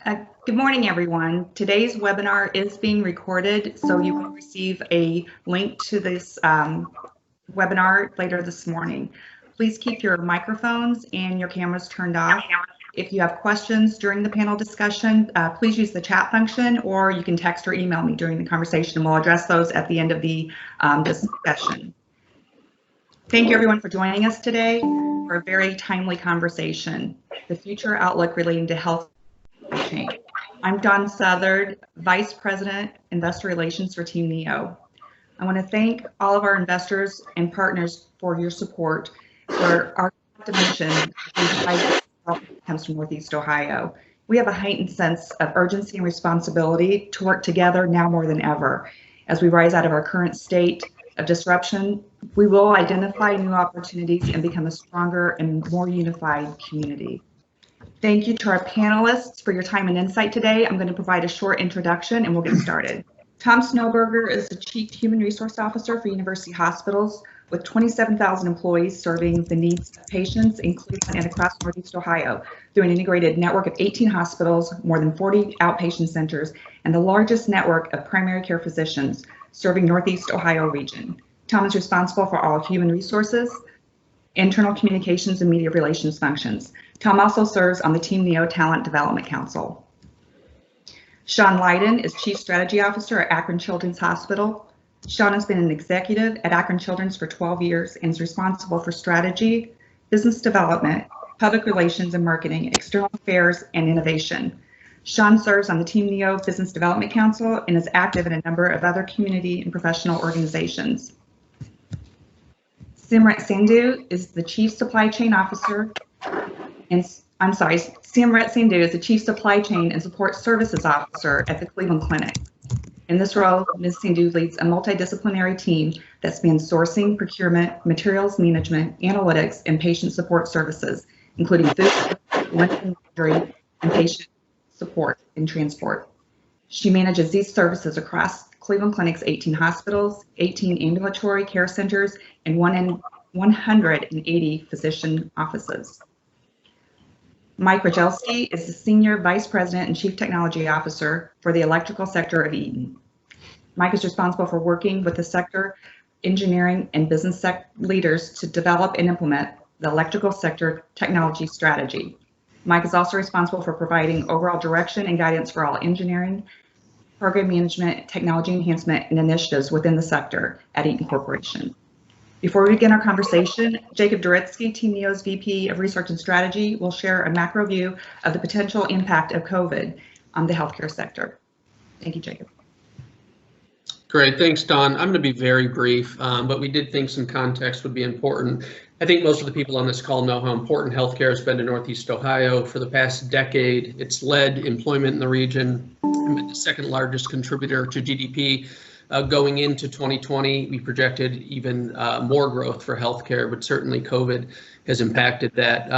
Good morning, everyone. Today's webinar is being recorded, so you will receive a link to this webinar later this morning. Please keep your microphones and your cameras turned off. If you have questions during the panel discussion, please use the chat function, or you can text or email me during the conversation, and we'll address those at the end of the discussion. Thank you, everyone, for joining us today for a very timely conversation, the future outlook relating to health chain. I'm Dawn Southard, Vice President, Investor Relations for Team NEO. I want to thank all of our investors and partners for your support for our mission comes from Northeast Ohio. We have a heightened sense of urgency and responsibility to work together now more than ever. As we rise out of our current state of disruption, we will identify new opportunities and become a stronger and more unified community. Thank you to our panelists for your time and insight today. I'm going to provide a short introduction and we'll get started. Tom Snowberger is the Chief Human Resource Officer for University Hospitals with 27,000 employees serving the needs of patients in Cleveland and across Northeast Ohio through an integrated network of 18 hospitals, more than 40 outpatient centers, and the largest network of primary care physicians serving Northeast Ohio region. Tom is responsible for all human resources, internal communications, and media relations functions. Tom also serves on the Team NEO Talent Development Council. Shawn Lyden is Chief Strategy Officer at Akron Children's Hospital. Shawn has been an executive at Akron Children's for 12 years and is responsible for strategy, business development, public relations and marketing, external affairs, and innovation. Shawn serves on the Team NEO Business Development Council and is active in a number of other community and professional organizations. Simrit Sandhu is the Chief Supply Chain Officer, and Simrit Sandhu is the Chief Supply Chain and Support Services Officer at the Cleveland Clinic. In this role, Ms. Sandhu leads a multidisciplinary team that spans sourcing, procurement, materials management, analytics, and patient support services, including food, laundry, and patient support and transport. She manages these services across Cleveland Clinic's 18 hospitals, 18 ambulatory care centers, and 180 physician offices. Mike Regelski is the Senior Vice President and Chief Technology Officer for the electrical sector of Eaton. Mike is responsible for working with the sector, engineering, and business leaders to develop and implement the electrical sector technology strategy. Mike is also responsible for providing overall direction and guidance for all engineering, program management, technology enhancement, and initiatives within the sector at Eaton Corporation. Before we begin our conversation, Jacob Doritsky, Team NEO's VP of Research and Strategy, will share a macro view of the potential impact of COVID on the healthcare sector. Thank you, Jacob. Great, thanks, Dawn. I'm going to be very brief, but we did think some context would be important. I think most of the people on this call know how important healthcare has been to Northeast Ohio for the past decade. It's led employment in the region and been the second largest contributor to GDP. Going into 2020, we projected even more growth for healthcare, but certainly COVID has impacted that.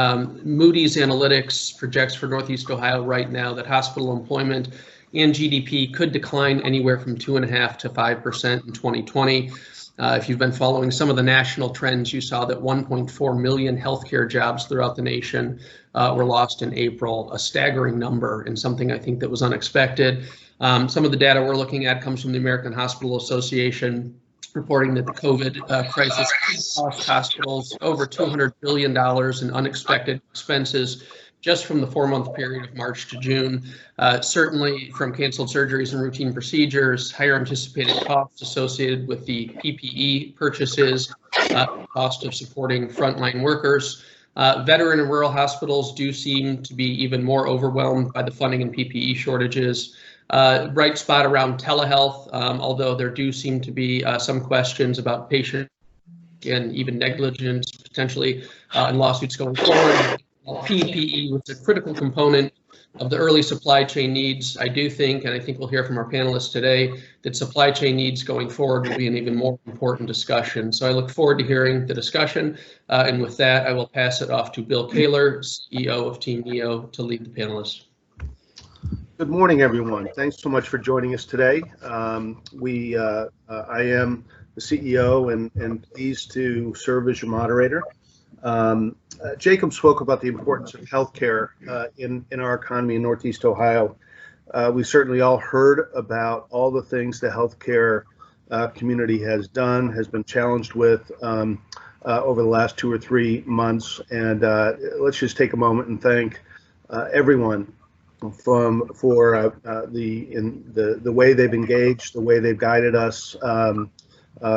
Moody's Analytics projects for Northeast Ohio right now that hospital employment and GDP could decline anywhere from 2.5% to 5% in 2020. If you've been following some of the national trends, you saw that 1.4 million healthcare jobs throughout the nation were lost in April, a staggering number and something I think that was unexpected. Some of the data we're looking at comes from the American Hospital Association, reporting that the COVID crisis cost hospitals over $200 billion in unexpected expenses just from the 4-month period of March to June. Certainly from canceled surgeries and routine procedures, higher anticipated costs associated with the PPE purchases, cost of supporting frontline workers. Veteran and rural hospitals do seem to be even more overwhelmed by the funding and PPE shortages. Bright spot around telehealth, although there do seem to be some questions about patient and even negligence potentially in lawsuits going forward. PPE was a critical component of the early supply chain needs. I do think, and I think we'll hear from our panelists today, that supply chain needs going forward will be an even more important discussion. So I look forward to hearing the discussion. And with that, I will pass it off to Bill Kaler, CEO of Team NEO, to lead the panelists. Good morning, everyone. Thanks so much for joining us today. I am the CEO and pleased to serve as your moderator. Jacob spoke about the importance of healthcare in our economy in Northeast Ohio. We certainly all heard about all the things the healthcare community has been challenged with over the last 2 or 3 months. And let's just take a moment and thank everyone for the way they've engaged, the way they've guided us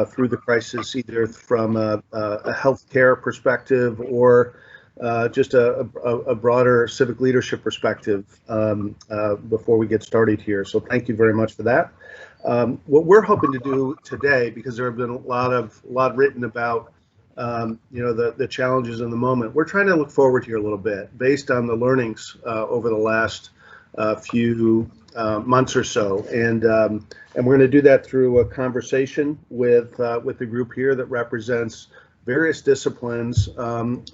through the crisis, either from a healthcare perspective or just a broader civic leadership perspective before we get started here. So thank you very much for that. What we're hoping to do today, because there have been a lot written about the challenges in the moment, we're trying to look forward here a little bit based on the learnings over the last few months or so, and we're going to do that through a conversation with the group here that represents various disciplines within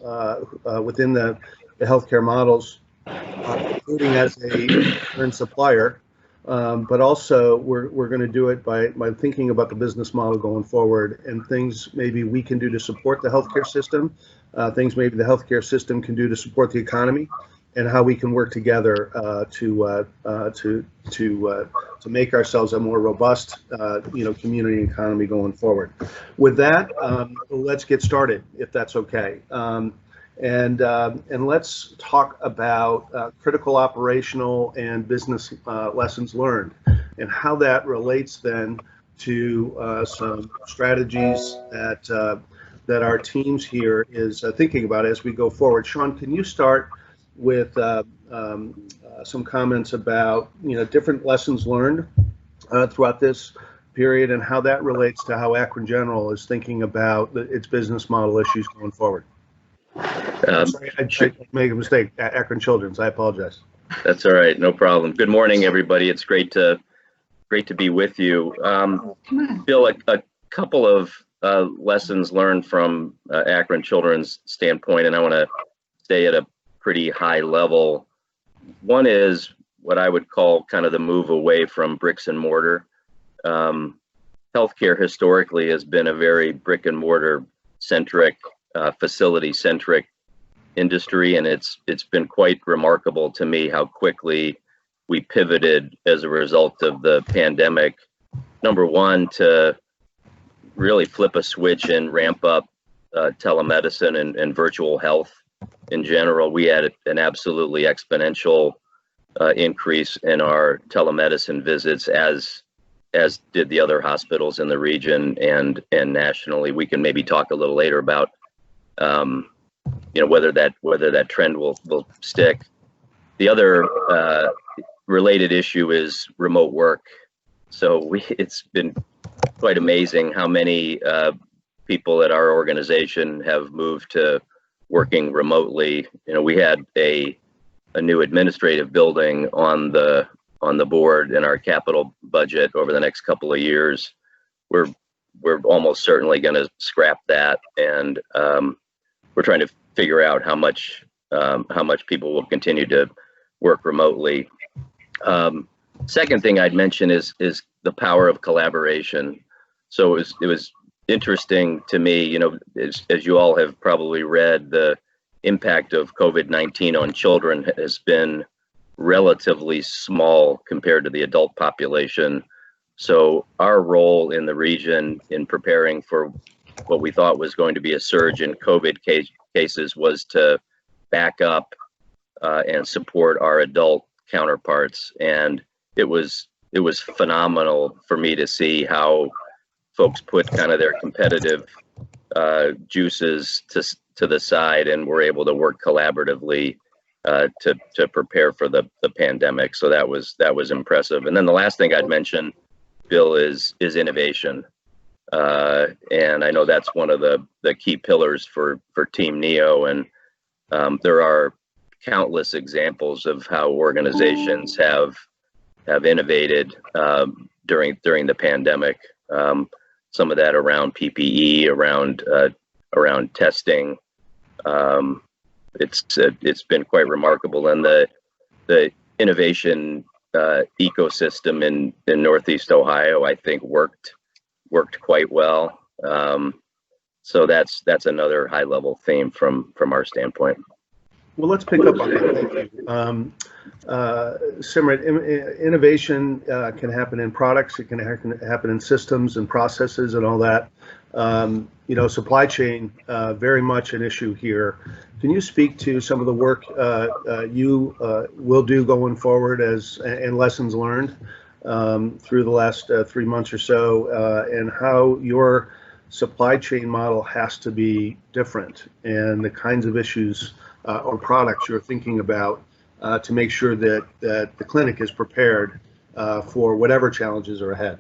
the healthcare models, including as a current supplier, but also we're going to do it by thinking about the business model going forward and things maybe we can do to support the healthcare system, things maybe the healthcare system can do to support the economy, and how we can work together to make ourselves a more robust, community and economy going forward. With that, let's get started, if that's okay. And let's talk about critical operational and business lessons learned, and how that relates then to some strategies that our teams here is thinking about as we go forward. Shawn, can you start with some comments about different lessons learned throughout this period, and how that relates to how Akron General is thinking about its business model issues going forward? Sorry, I made a mistake. Akron Children's. I apologize. That's all right. No problem. Good morning, everybody. It's great to be with you. Bill, a couple of lessons learned from Akron Children's standpoint, and I want to stay at a pretty high level. One is what I would call kind of the move away from bricks and mortar. Healthcare historically has been a very brick and mortar centric, facility centric industry, and it's been quite remarkable to me how quickly we pivoted as a result of the pandemic. Number one, to really flip a switch and ramp up telemedicine and virtual health in general. We had an absolutely exponential increase in our telemedicine visits, as did the other hospitals in the region and nationally. We can maybe talk a little later about whether that trend will stick. The other related issue is remote work. So it's been quite amazing how many people at our organization have moved to working remotely. We had a new administrative building on the board in our capital budget over the next couple of years. We're almost certainly going to scrap that, and we're trying to figure out how much people will continue to work remotely. Second thing I'd mention is the power of collaboration. So it was interesting to me, as you all have probably read, the impact of COVID-19 on children has been relatively small compared to the adult population. So our role in the region in preparing for what we thought was going to be a surge in COVID cases was to back up and support our adult counterparts. And it was phenomenal for me to see how folks put kind of their competitive juices to the side and were able to work collaboratively to prepare for the pandemic. So that was impressive. And then the last thing I'd mention, Bill, is innovation. And I know that's one of the key pillars for Team NEO. And there are countless examples of how organizations have innovated during the pandemic. Some of that around PPE, around testing. It's been quite remarkable, and the innovation ecosystem in Northeast Ohio, I think, worked quite well. So that's another high level theme from our standpoint. Well, let's pick up on that. Thank you. Simrit, innovation can happen in products. It can happen in systems and processes and all that. Supply chain, very much an issue here. Can you speak to some of the work you will do going forward and lessons learned through the last 3 months or so, and how your supply chain model has to be different, and the kinds of issues or products you're thinking about to make sure that the clinic is prepared for whatever challenges are ahead?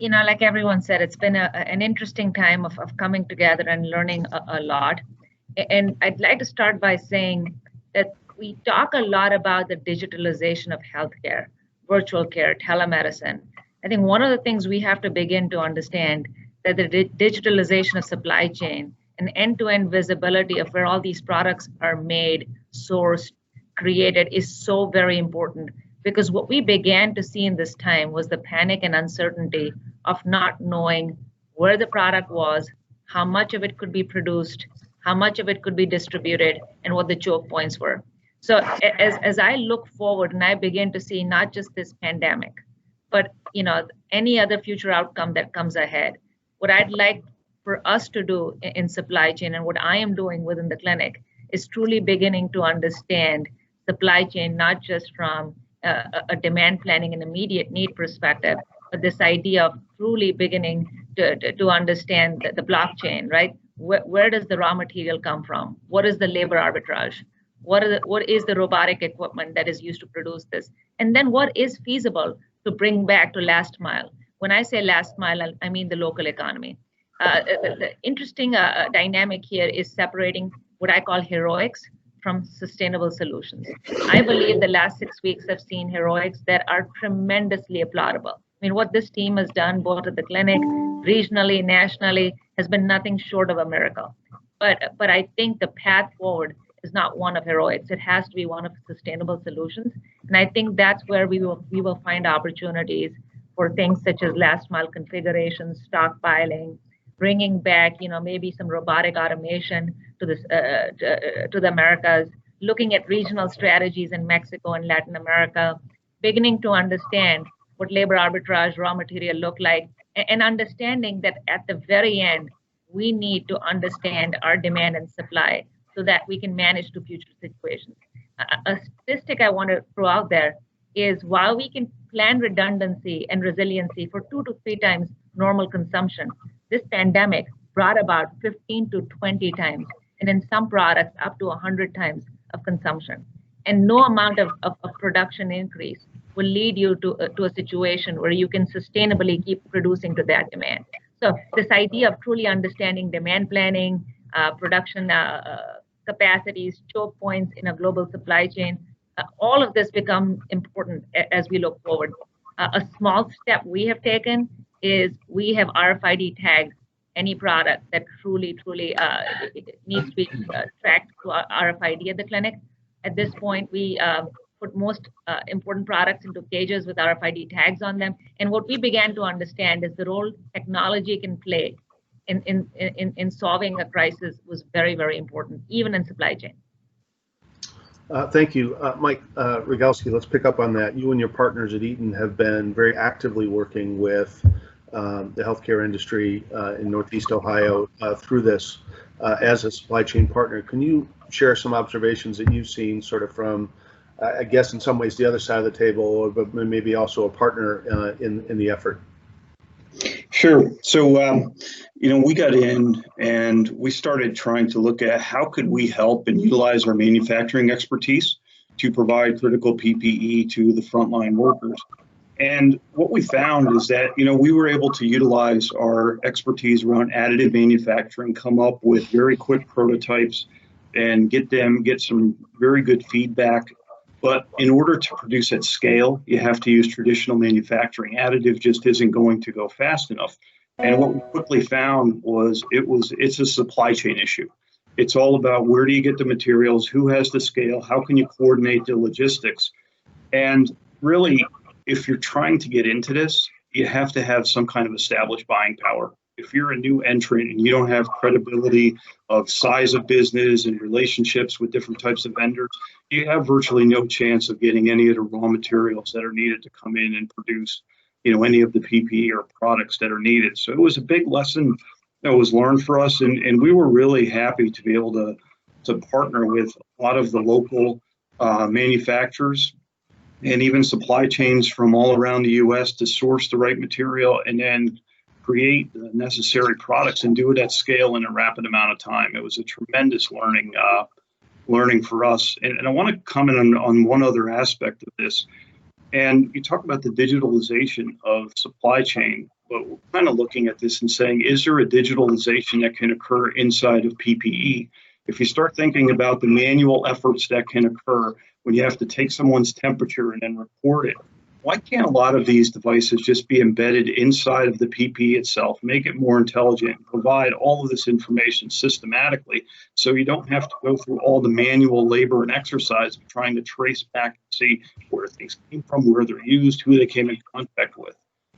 Like everyone said, it's been an interesting time of coming together and learning a lot. And I'd like to start by saying that we talk a lot about the digitalization of healthcare, virtual care, telemedicine. I think one of the things we have to begin to understand that the digitalization of supply chain and end-to-end visibility of where all these products are made, sourced, created is so very important. Because what we began to see in this time was the panic and uncertainty of not knowing where the product was, how much of it could be produced, how much of it could be distributed, and what the choke points were. So as I look forward and I begin to see not just this pandemic, but any other future outcome that comes ahead, what I'd like for us to do in supply chain and what I am doing within the clinic is truly beginning to understand supply chain, not just from a demand planning and immediate need perspective, but this idea of truly beginning to understand the blockchain, right? Where does the raw material come from? What is the labor arbitrage? What is the robotic equipment that is used to produce this? And then what is feasible to bring back to last mile? When I say last mile, I mean the local economy. The interesting dynamic here is separating what I call heroics from sustainable solutions. I believe the last 6 weeks have seen heroics that are tremendously applaudable. I mean, what this team has done both at the clinic, regionally, nationally, has been nothing short of a miracle. But I think the path forward is not one of heroics. It has to be one of sustainable solutions. And I think that's where we will find opportunities for things such as last mile configurations, stockpiling, bringing back, maybe some robotic automation to the Americas, looking at regional strategies in Mexico and Latin America, beginning to understand what labor arbitrage, raw material look like, and understanding that at the very end, we need to understand our demand and supply so that we can manage to future situations. A statistic I want to throw out there is while we can plan redundancy and resiliency for 2 to 3 times normal consumption, this pandemic brought about 15 to 20 times, and in some products up to 100 times of consumption. And no amount of production increase will lead you to a situation where you can sustainably keep producing to that demand. So this idea of truly understanding demand planning, production capacities, choke points in a global supply chain, all of this become important as we look forward. A small step we have taken is we have RFID tagged any product that truly needs to be tracked to RFID at the clinic. At this point, we put most important products into cages with RFID tags on them. And what we began to understand is the role technology can play in solving a crisis was very, very important, even in supply chain. Thank you. Mike Regelski, let's pick up on that. You and your partners at Eaton have been very actively working with the healthcare industry in Northeast Ohio through this as a supply chain partner. Can you share some observations that you've seen sort of from, I guess in some ways, the other side of the table, but maybe also a partner in the effort? Sure. So, we got in and we started trying to look at how could we help and utilize our manufacturing expertise to provide critical PPE to the frontline workers. And what we found is that, we were able to utilize our expertise around additive manufacturing, come up with very quick prototypes and get some very good feedback. But in order to produce at scale, you have to use traditional manufacturing. Additive just isn't going to go fast enough. And what we quickly found was it's a supply chain issue. It's all about where do you get the materials, who has the scale, how can you coordinate the logistics? And really, if you're trying to get into this, you have to have some kind of established buying power. if you're a new entrant and you don't have credibility of size of business and relationships with different types of vendors, you have virtually no chance of getting any of the raw materials that are needed to come in and produce, any of the PPE or products that are needed. So it was a big lesson that was learned for us, and we were really happy to be able to partner with a lot of the local manufacturers and even supply chains from all around the U.S. to source the right material and then create the necessary products and do it at scale in a rapid amount of time. It was a tremendous learning for us. And I want to comment on one other aspect of this. And you talk about the digitalization of supply chain, but we're kind of looking at this and saying, is there a digitalization that can occur inside of PPE? If you start thinking about the manual efforts that can occur when you have to take someone's temperature and then report it, why can't a lot of these devices just be embedded inside of the PPE itself, make it more intelligent, provide all of this information systematically so you don't have to go through all the manual labor and exercise of trying to trace back and see where things came from, where they're used, who they came in contact with.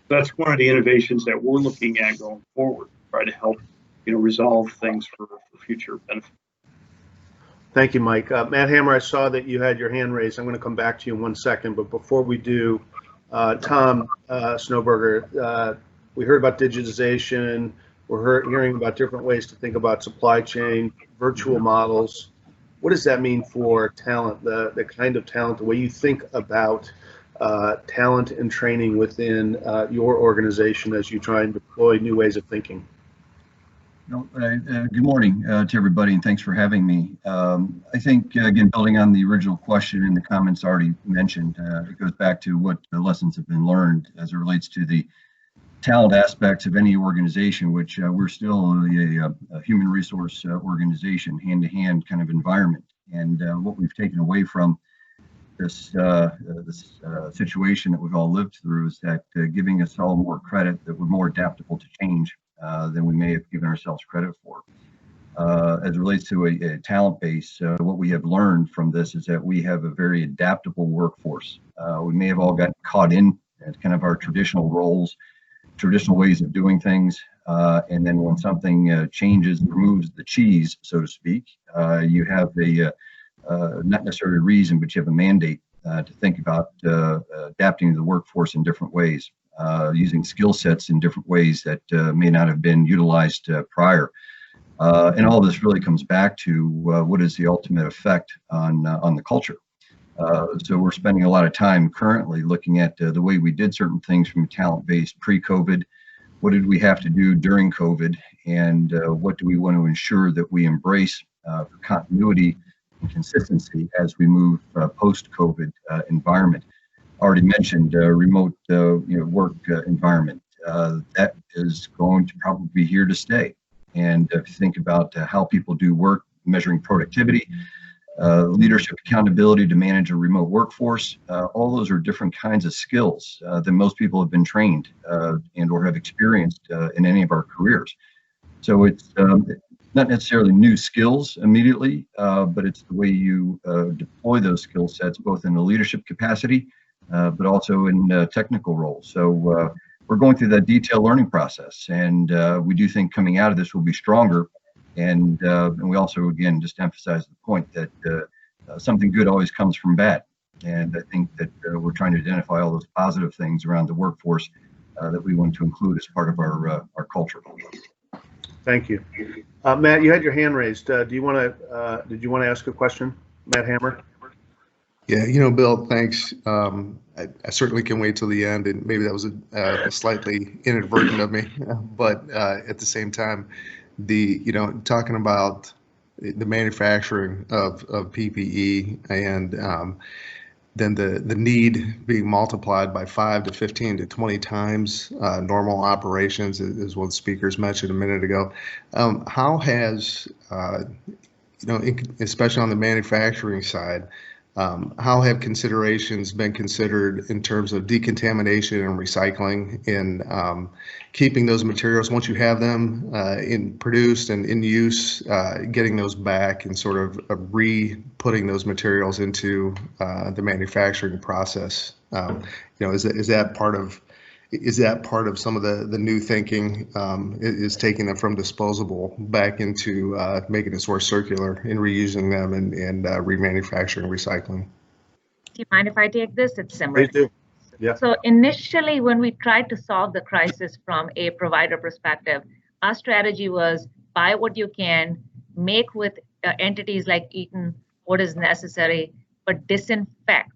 That's one of the innovations that we're looking at going forward, try to help resolve things for future benefit. Thank you, Mike. Matt Hammer, I saw that you had your hand raised. I'm going to come back to you in 1 second, but before we do, Tom Snowberger, we heard about digitization. We're hearing about different ways to think about supply chain, virtual models. What does that mean for talent, the kind of talent, the way you think about talent and training within your organization as you try and deploy new ways of thinking? Good morning to everybody, and thanks for having me. I think, again, building on the original question and the comments already mentioned, it goes back to what the lessons have been learned as it relates to the talent aspects of any organization, which we're still a human resource organization, hand-to-hand kind of environment. And what we've taken away from this situation that we've all lived through is that giving us all more credit that we're more adaptable to change than we may have given ourselves credit for. As it relates to a talent base, what we have learned from this is that we have a very adaptable workforce. We may have all gotten caught in at kind of our traditional roles, traditional ways of doing things, and then when something changes, removes the cheese, so to speak, you have a not necessarily a reason, but you have a mandate to think about adapting to the workforce in different ways. Using skill sets in different ways that may not have been utilized prior. And all this really comes back to what is the ultimate effect on the culture. So we're spending a lot of time currently looking at the way we did certain things from a talent base pre-COVID. What did we have to do during COVID? And what do we want to ensure that we embrace for continuity and consistency as we move post-COVID environment? Already mentioned remote work environment. That is going to probably be here to stay. And if you think about how people do work, measuring productivity, leadership accountability to manage a remote workforce, all those are different kinds of skills that most people have been trained and or have experienced in any of our careers. So it's not necessarily new skills immediately, but it's the way you deploy those skill sets, both in a leadership capacity, but also in technical roles. So we're going through that detailed learning process, and we do think coming out of this will be stronger. And we also, again, just emphasize the point that something good always comes from bad. And I think that we're trying to identify all those positive things around the workforce that we want to include as part of our culture. Thank you. Matt, you had your hand raised. Did you want to ask a question, Matt Hammer? Yeah, Bill, thanks. I certainly can wait till the end, and maybe that was a slightly inadvertent of me, but at the same time, talking about the manufacturing of PPE and then the need being multiplied by 5 to 15 to 20 times normal operations, is what the speakers mentioned a minute ago. How has, especially on the manufacturing side, how have considerations been considered in terms of decontamination and recycling in keeping those materials, once you have them produced and in use, getting those back and sort of re-putting those materials into the manufacturing process? Is that part of is that part of some of the new thinking, is taking them from disposable back into making it more circular and reusing them and remanufacturing, recycling? Do you mind if I take this? It's Simrit. Please do. Yeah. So initially, when we tried to solve the crisis from a provider perspective, our strategy was buy what you can, make with entities like Eaton what is necessary, but disinfect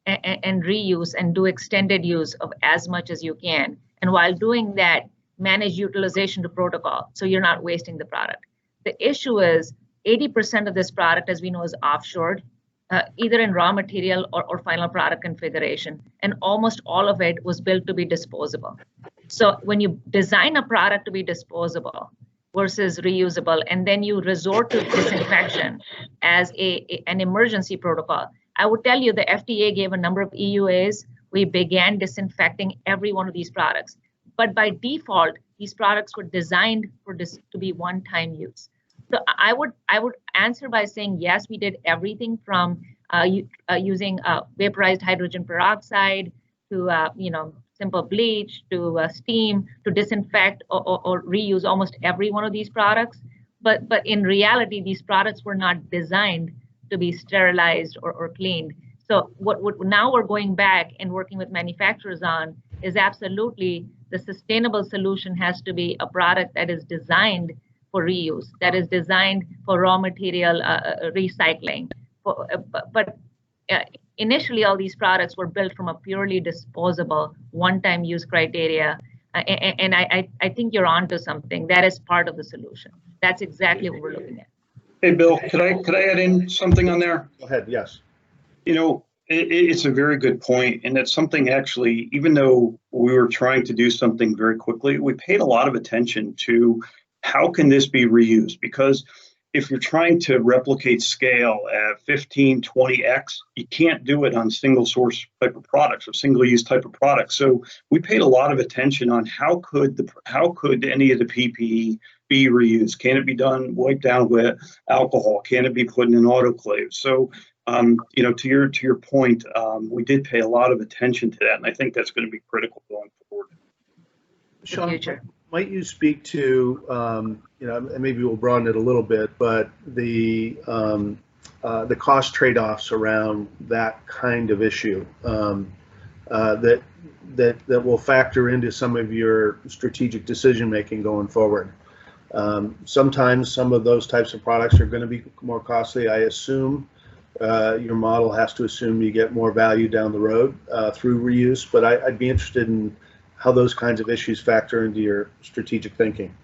and reuse and do extended use of as much as you can. And while doing that, manage utilization to protocol, so you're not wasting the product. The issue is 80% of this product, as we know, is offshored, either in raw material or final product configuration. And almost all of it was built to be disposable. So when you design a product to be disposable versus reusable, and then you resort to disinfection as an emergency protocol, I would tell you the FDA gave a number of EUAs. We began disinfecting every one of these products. But by default, these products were designed for this to be one-time use. So I would answer by saying, yes, we did everything from using vaporized hydrogen peroxide to simple bleach to steam to disinfect or reuse almost every one of these products. But in reality, these products were not designed to be sterilized or cleaned. So what now we're going back and working with manufacturers on is absolutely the sustainable solution has to be a product that is designed for reuse, that is designed for raw material recycling. But initially, all these products were built from a purely disposable, one-time use criteria. And I think you're onto something. That is part of the solution. That's exactly what we're looking at. Hey, Bill, could I add in something on there? Go ahead. Yes. It's a very good point, and that's something actually, even though we were trying to do something very quickly, we paid a lot of attention to how can this be reused? Because if you're trying to replicate scale at 15, 20x, you can't do it on single source type of products or single use type of products. So we paid a lot of attention on how could any of the PPE be reused? Can it be done, wiped down with alcohol? Can it be put in an autoclave? So, to your point, we did pay a lot of attention to that, and I think that's going to be critical going forward. Shawn, might you speak to, and maybe we'll broaden it a little bit, but the cost trade-offs around that kind of issue that will factor into some of your strategic decision making going forward. Sometimes some of those types of products are going to be more costly. I assume your model has to assume you get more value down the road through reuse, but I'd be interested in how those kinds of issues factor into your strategic thinking.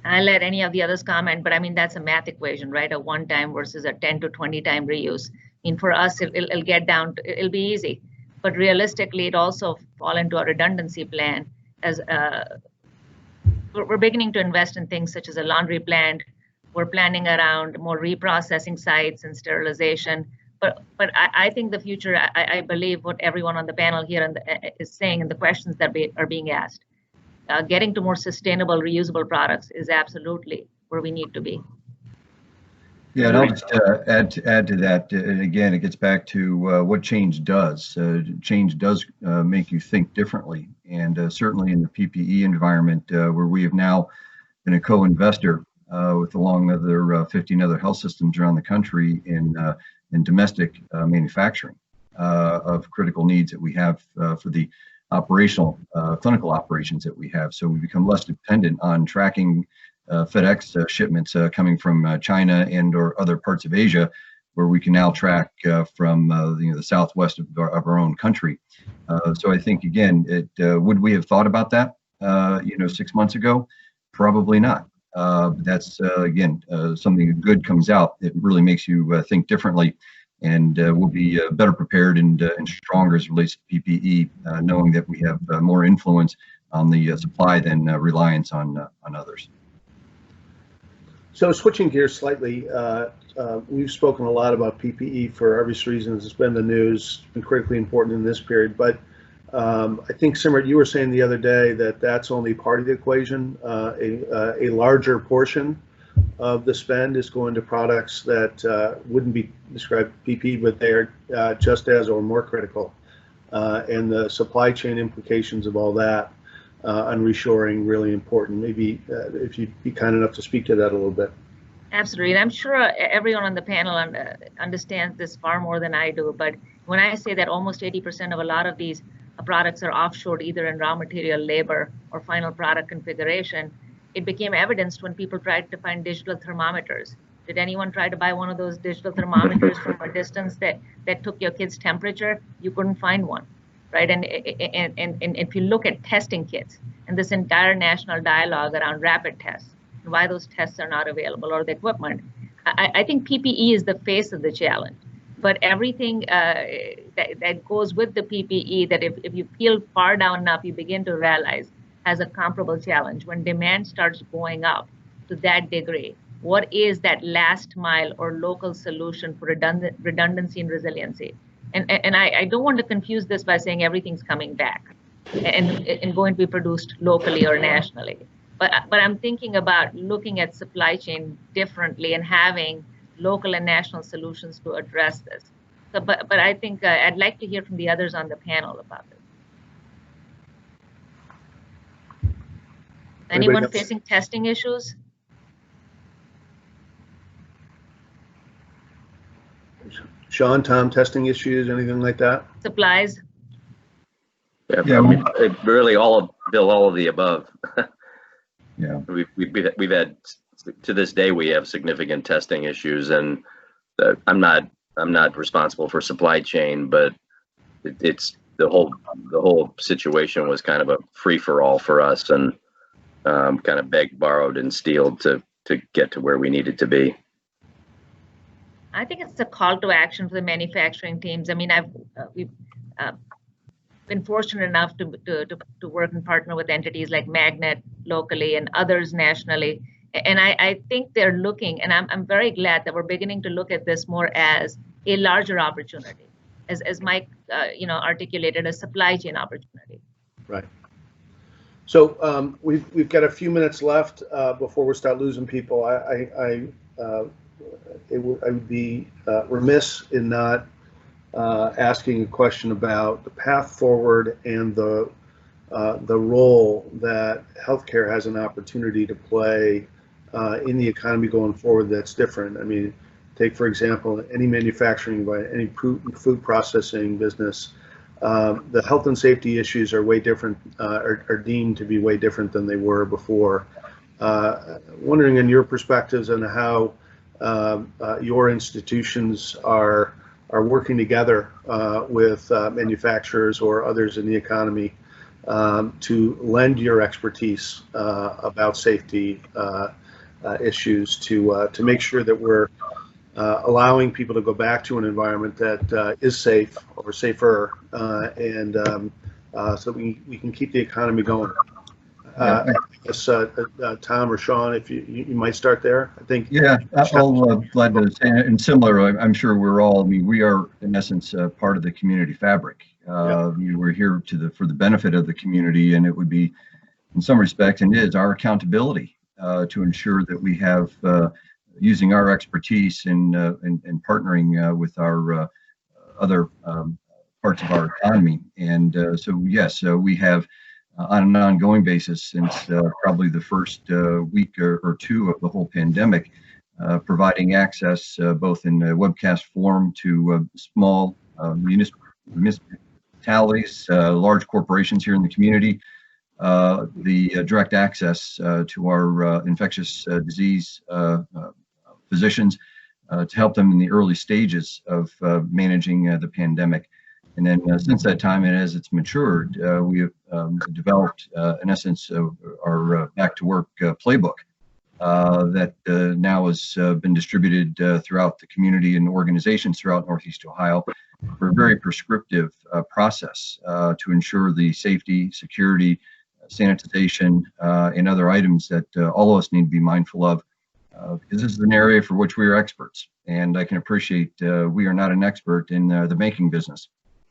I'll let any of the others comment, but I mean, that's a math equation, right? A one-time versus a 10 to 20 time reuse. I mean, for us, it'll get down, it'll be easy, but realistically, it also fall into a redundancy plan as we're beginning to invest in things such as a laundry plant. We're planning around more reprocessing sites and sterilization. But I think the future, I believe what everyone on the panel here is saying and the questions that are being asked, getting to more sustainable, reusable products is absolutely where we need to be. Yeah, and I'll just add to that. And again, it gets back to what change does. Change does make you think differently. And certainly in the PPE environment, where we have now been a co-investor with along other 15 other health systems around the country in domestic manufacturing of critical needs that we have for the operational clinical operations that we have. So we become less dependent on tracking FedEx shipments coming from China and or other parts of Asia, where we can now track from the southwest of our own country. So I think again, would we have thought about that 6 months ago? Probably not. That's again something good comes out. It really makes you think differently, and we'll be better prepared and stronger as it relates to PPE, knowing that we have more influence on the supply than reliance on others. So switching gears slightly, we've spoken a lot about PPE for obvious reasons. It's been the news, it's been critically important in this period, but I think, Simrit, you were saying the other day that that's only part of the equation. A larger portion of the spend is going to products that wouldn't be described PPE, but they are just as or more critical. and the supply chain implications of all that on reshoring really important. Maybe if you'd be kind enough to speak to that a little bit. Absolutely, and I'm sure everyone on the panel understands this far more than I do, but when I say that almost 80% of a lot of these products are offshored either in raw material, labor, or final product configuration, it became evidenced when people tried to find digital thermometers. Did anyone try to buy one of those digital thermometers from a distance that took your kid's temperature? You couldn't find one, right? And if you look at testing kits and this entire national dialogue around rapid tests, and why those tests are not available or the equipment, I think PPE is the face of the challenge. But everything that goes with the PPE, that if you peel far down enough, you begin to realize has a comparable challenge. When demand starts going up to that degree, what is that last mile or local solution for redundancy and resiliency? And I don't want to confuse this by saying everything's coming back and going to be produced locally or nationally. But I'm thinking about looking at supply chain differently and having local and national solutions to address this. So, but I think I'd like to hear from the others on the panel about this. Anyone facing testing issues? Shawn, Tom, testing issues, anything like that? Supplies? Yeah, really all of the above. Yeah, we've had, to this day, we have significant testing issues, and I'm not responsible for supply chain, but it's the whole situation was kind of a free for all for us, and kind of begged, borrowed, and stealed to get to where we needed to be. I think it's a call to action for the manufacturing teams. I mean, we've been fortunate enough to work and partner with entities like Magnet locally and others nationally. And I think they're looking, and I'm very glad that we're beginning to look at this more as a larger opportunity, as Mike articulated, a supply chain opportunity. Right. So we've got a few minutes left before we start losing people. I would be remiss in not asking a question about the path forward and the role that healthcare has an opportunity to play in the economy going forward that's different. I mean, take, for example, any manufacturing by any food processing business, the health and safety issues are way different, are deemed to be way different than they were before. Wondering in your perspectives on how your institutions are working together with manufacturers or others in the economy to lend your expertise about safety issues to make sure that we're allowing people to go back to an environment that is safe or safer, and so we can keep the economy going. I guess Tom or Shawn, if you might start there. I think. Yeah, I'll glad to say, and similar. I'm sure we're all. I mean, we are in essence part of the community fabric. We're here for the benefit of the community, and it would be, in some respects, and is our accountability to ensure that we have using our expertise in partnering with our other parts of our economy. And so yes, we have. On an ongoing basis since probably the first week or two of the whole pandemic, providing access both in webcast form to small municipalities, large corporations here in the community, the direct access to our infectious disease physicians to help them in the early stages of managing the pandemic. And then since that time, and as it's matured, we have developed, in essence, our back to work playbook that now has been distributed throughout the community and organizations throughout Northeast Ohio for a very prescriptive process to ensure the safety, security, sanitization, and other items that all of us need to be mindful of, because this is an area for which we are experts. And I can appreciate we are not an expert in the banking business.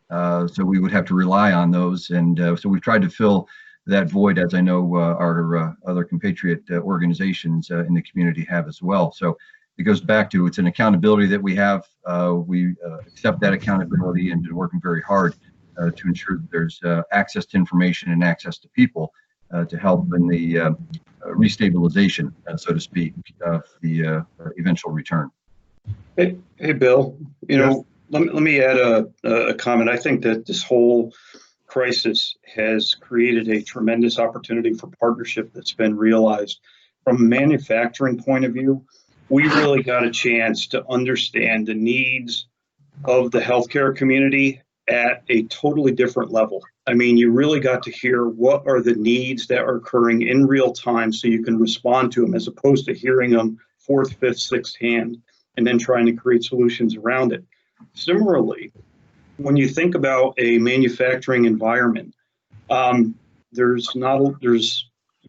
So we would have to rely on those, and so we've tried to fill that void, as I know our other compatriot organizations in the community have as well. So it goes back to, it's an accountability that we have. We accept that accountability and been working very hard to ensure that there's access to information and access to people to help in the restabilization, so to speak, of the eventual return. Hey, Bill, let me add a comment. I think that this whole crisis has created a tremendous opportunity for partnership that's been realized. From a manufacturing point of view, we really got a chance to understand the needs of the healthcare community at a totally different level. I mean, you really got to hear what are the needs that are occurring in real time so you can respond to them, as opposed to hearing them fourth, fifth, sixth hand and then trying to create solutions around it. Similarly, when you think about a manufacturing environment, there's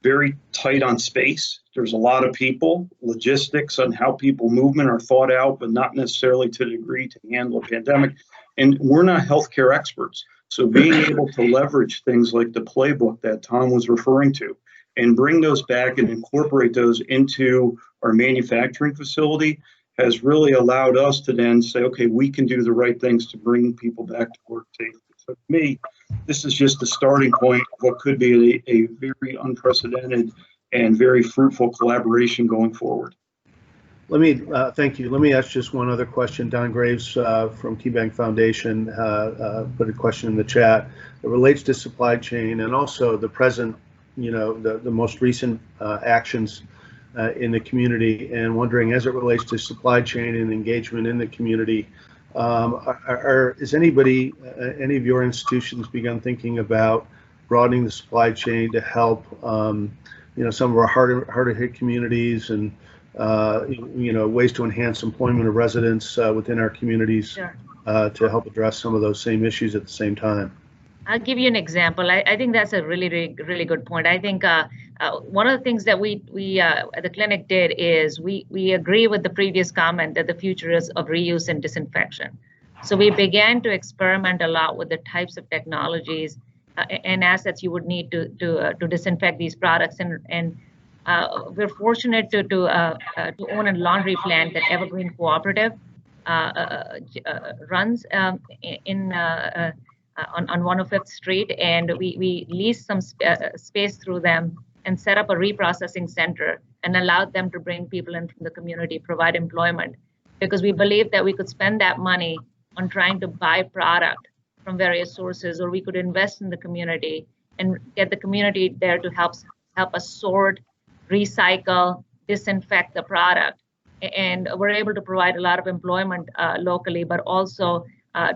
very tight on space. There's a lot of people, logistics on how people movement are thought out, but not necessarily to the degree to handle a pandemic. And we're not healthcare experts. So being able to leverage things like the playbook that Tom was referring to and bring those back and incorporate those into our manufacturing facility has really allowed us to then say, okay, we can do the right things to bring people back to work safely. So to me, this is just the starting point of what could be a very unprecedented and very fruitful collaboration going forward. Let me, thank you. Let me ask just one other question. Don Graves from KeyBank Foundation put a question in the chat. It relates to supply chain and also the present, the most recent actions in the community, and wondering, as it relates to supply chain and engagement in the community, is anybody, any of your institutions begun thinking about broadening the supply chain to help, some of our harder hit communities and ways to enhance employment of residents within our communities? Sure. To help address some of those same issues at the same time? I'll give you an example. I think that's a really good point. I think one of the things that we at the clinic did is we agree with the previous comment that the future is of reuse and disinfection. So we began to experiment a lot with the types of technologies and assets you would need to disinfect these products. And we're fortunate to own a laundry plant that Evergreen Cooperative runs on 105th Street, and we leased some space through them and set up a reprocessing center and allowed them to bring people in from the community, provide employment, because we believe that we could spend that money on trying to buy product from various sources, or we could invest in the community and get the community there to help us sort, recycle, disinfect the product. And we're able to provide a lot of employment locally, but also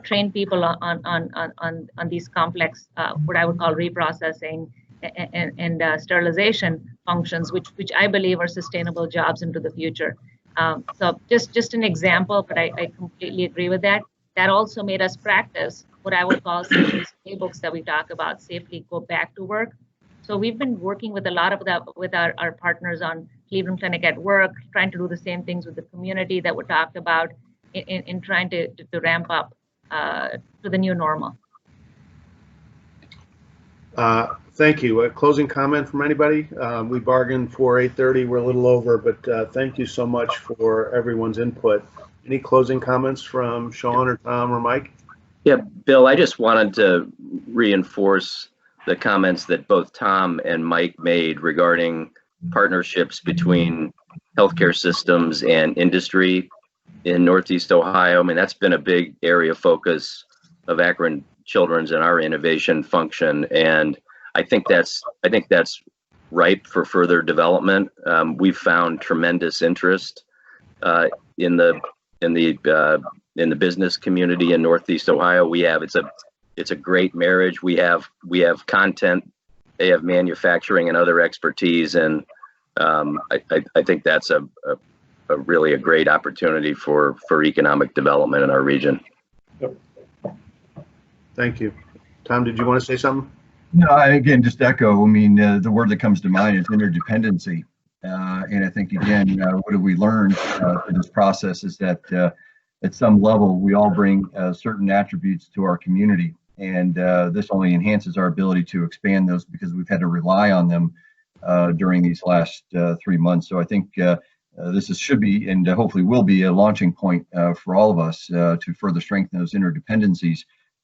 train people on these complex, what I would call reprocessing and sterilization functions, which I believe are sustainable jobs into the future. So just an example, but I completely agree with that. That also made us practice what I would call safety playbooks that we talk about, safely go back to work. So we've been working with a lot of that with our partners on Cleveland Clinic at Work, trying to do the same things with the community that we talked about in trying to ramp up to the new normal. Thank you. A closing comment from anybody? We bargained for 8:30. We're a little over, but thank you so much for everyone's input. Any closing comments from Shawn or Tom or Mike? Yeah, Bill, I just wanted to reinforce the comments that both Tom and Mike made regarding partnerships between healthcare systems and industry in Northeast Ohio. I mean, that's been a big area of focus of Akron Children's and our innovation function, and I think that's ripe for further development. We've found tremendous interest in the business community in Northeast Ohio. It's a great marriage. We have content, they have manufacturing and other expertise, and I think that's a really a great opportunity for economic development in our region. Thank you. Tom, did you want to say something? No, again, just echo. I mean, the word that comes to mind is interdependency. And I think, again, what have we learned through this process is that at some level, we all bring certain attributes to our community. And this only enhances our ability to expand those because we've had to rely on them during these last 3 months. So I think should be and hopefully will be a launching point for all of us to further strengthen those interdependencies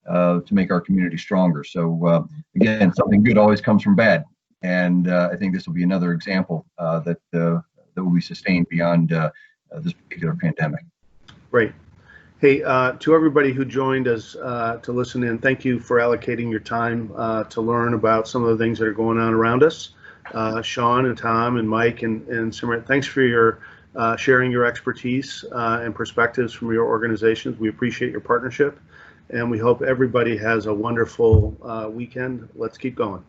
to make our community stronger. So again, something good always comes from bad. And I think this will be another example that will be sustained beyond this particular pandemic. Great. Hey, to everybody who joined us to listen in, thank you for allocating your time to learn about some of the things that are going on around us. Shawn and Tom and Mike and Simrit, thanks for your sharing your expertise and perspectives from your organizations. We appreciate your partnership, and we hope everybody has a wonderful weekend. Let's keep going.